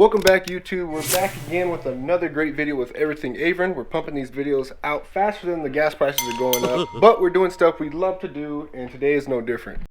Welcome back, YouTube. We're back again with another great video with Everything Avon. We're pumping these videos out faster than the gas prices are going up, but we're doing stuff we love to do, and today is no different.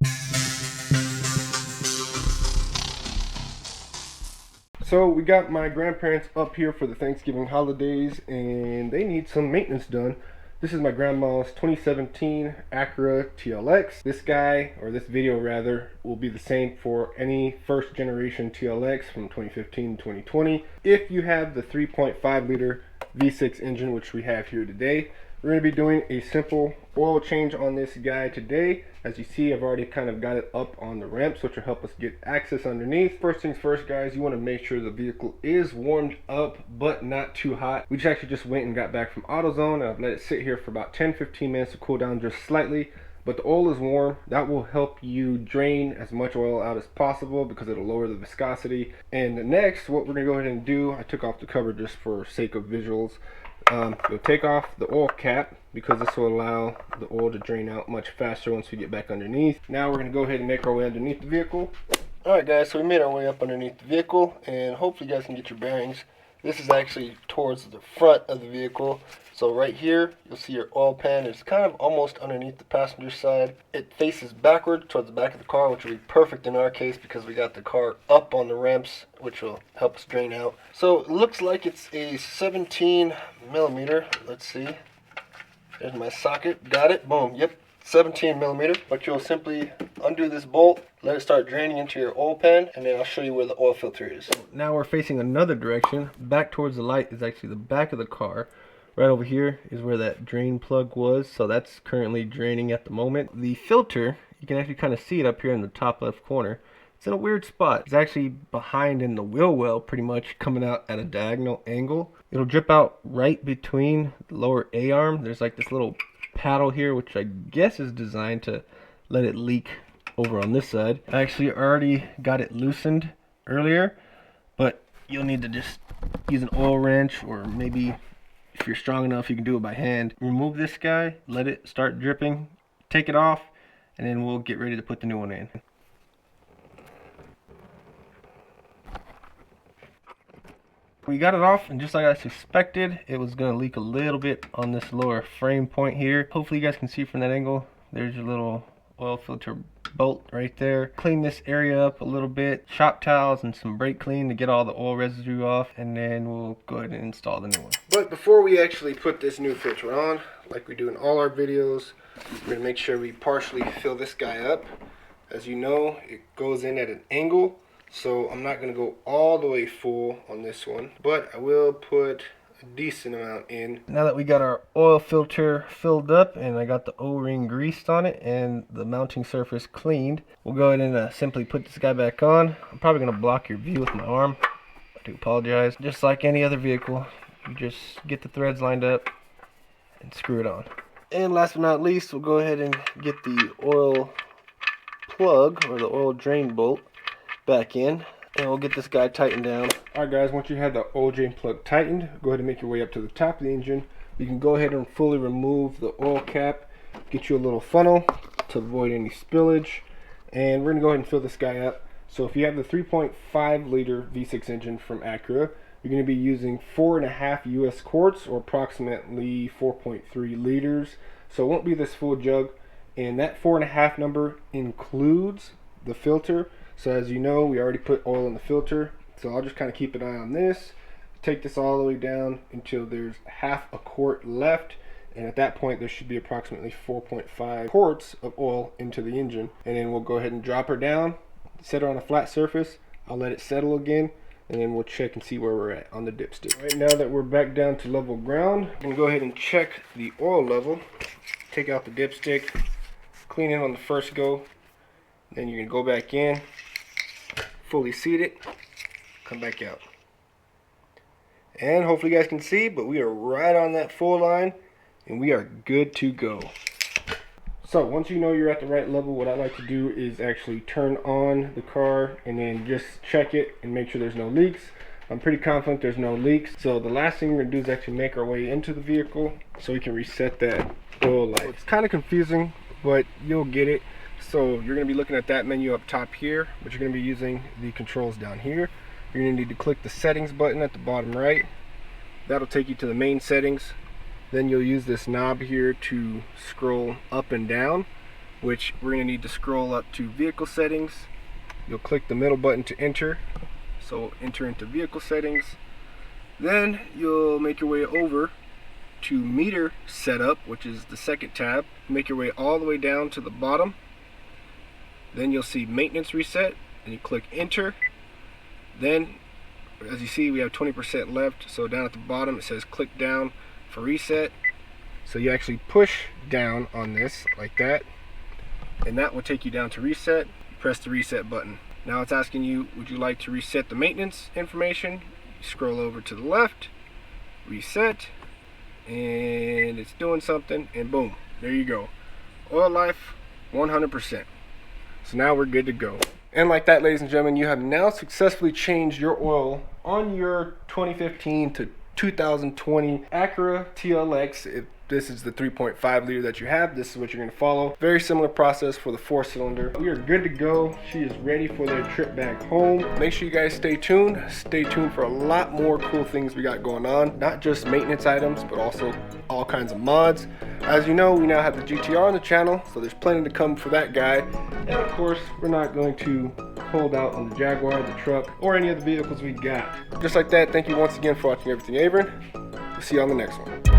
So we got my grandparents up here for the Thanksgiving holidays, and they need some maintenance done. This is my grandma's 2017 Acura TLX. This guy, or this video rather, will be the same for any first generation TLX from 2015 to 2020. If you have the 3.5 liter V6 engine, which we have here today, we're going to be doing a simple oil change on this guy today. As you see, I've already kind of got it up on the ramps, which will help us get access underneath. First things first, guys, you want to make sure the vehicle is warmed up, but not too hot. We just went and got back from AutoZone, and I've let it sit here for about 10-15 minutes to cool down just slightly. But the oil is warm. That will help you drain as much oil out as possible because it'll lower the viscosity. And next, what we're going to go ahead and do, I took off the cover just for sake of visuals. You'll take off the oil cap because this will allow the oil to drain out much faster once we get back underneath. Now we're going to go ahead and make our way underneath the vehicle. Alright guys, so we made our way up underneath the vehicle, and hopefully you guys can get your bearings. This is actually towards the front of the vehicle. So right here, you'll see your oil pan. It's kind of almost underneath the passenger side. It faces backward towards the back of the car, which will be perfect in our case because we got the car up on the ramps, which will help us drain out. So it looks like it's a 17 millimeter. Let's see. There's my socket. Got it. Boom. Yep. 17 millimeter. But you'll simply undo this bolt, let it start draining into your oil pan, and then I'll show you where the oil filter is. Now we're facing another direction. Back towards the light is actually the back of the car. Right over here is where that drain plug was, so that's currently draining at the moment. The filter, you can actually kind of see it up here in the top left corner. It's in a weird spot. It's actually behind in the wheel well, pretty much coming out at a diagonal angle. It'll drip out right between the lower A-arm. There's like this little paddle here, which I guess is designed to let it leak over on this side. I actually already got it loosened earlier, but you'll need to just use an oil wrench, or maybe if you're strong enough you can do it by hand. Remove this guy, let it start dripping, take it off, and then we'll get ready to put the new one in. We got it off, and just like I suspected, it was going to leak a little bit on this lower frame point here. Hopefully you guys can see from that angle. There's your little oil filter bolt right there. Clean this area up a little bit, shop towels and some brake clean to get all the oil residue off, and then we'll go ahead and install the new one. But before we actually put this new filter on, like we do in all our videos, we're going to make sure we partially fill this guy up. As you know, it goes in at an angle, so I'm not going to go all the way full on this one, but I will put a decent amount in. Now that we got our oil filter filled up and I got the O-ring greased on it and the mounting surface cleaned, we'll go ahead and simply put this guy back on. I'm probably going to block your view with my arm. I do apologize. Just like any other vehicle, you just get the threads lined up and screw it on. And last but not least, we'll go ahead and get the oil plug, or the oil drain bolt, back in, and we'll get this guy tightened down. Alright guys, once you have the oil drain plug tightened, go ahead and make your way up to the top of the engine. You can go ahead and fully remove the oil cap, get you a little funnel to avoid any spillage, and we're going to go ahead and fill this guy up. So if you have the 3.5 liter V6 engine from Acura, you're going to be using 4.5 US quarts, or approximately 4.3 liters. So it won't be this full jug, and that 4.5 number includes the filter. So as you know, we already put oil in the filter, so I'll just kind of keep an eye on this. Take this all the way down until there's half a quart left, and at that point there should be approximately 4.5 quarts of oil into the engine. And then we'll go ahead and drop her down, set her on a flat surface. I'll let it settle again, and then we'll check and see where we're at on the dipstick. Right now that we're back down to level ground, I'm going to go ahead and check the oil level. Take out the dipstick, clean it on the first go, then you can go back in, fully seat it, come back out, and hopefully you guys can see, but we are right on that full line and we are good to go. So once you know you're at the right level, what I like to do is actually turn on the car and then just check it and make sure there's no leaks. I'm pretty confident there's no leaks, so the last thing we're going to do is actually make our way into the vehicle so we can reset that oil light. It's kind of confusing, but you'll get it. So you're going to be looking at that menu up top here, but you're going to be using the controls down here. you're going to need to click the settings button at the bottom right. That'll take you to the main settings. Then you'll use this knob here to scroll up and down, which we're going to need to scroll up to vehicle settings. You'll click the middle button to enter, so enter into vehicle settings. Then you'll make your way over to meter setup, which is the second tab. Make your way all the way down to the bottom. Then you'll see maintenance reset, and you click enter. Then, as you see, we have 20% left, so down at the bottom it says click down for reset. So you actually push down on this like that, and that will take you down to reset. You press the reset button. Now it's asking you, would you like to reset the maintenance information? You scroll over to the left, reset, and it's doing something, and boom, there you go. Oil life 100%. So now we're good to go. And like that, ladies and gentlemen, you have now successfully changed your oil on your 2015 to 2020 Acura TLX. If this is the 3.5 liter that you have, this is what you're going to follow. Very similar process for the 4-cylinder. We are good to go. She is ready for their trip back home. Make sure you guys stay tuned. Stay tuned for a lot more cool things we got going on. Not just maintenance items, but also all kinds of mods. As you know, we now have the GTR on the channel, so there's plenty to come for that guy. And of course, we're not going to hold out on the Jaguar, the truck, or any of the vehicles we got. Just like that, thank you once again for watching Everything Avon. We'll see you on the next one.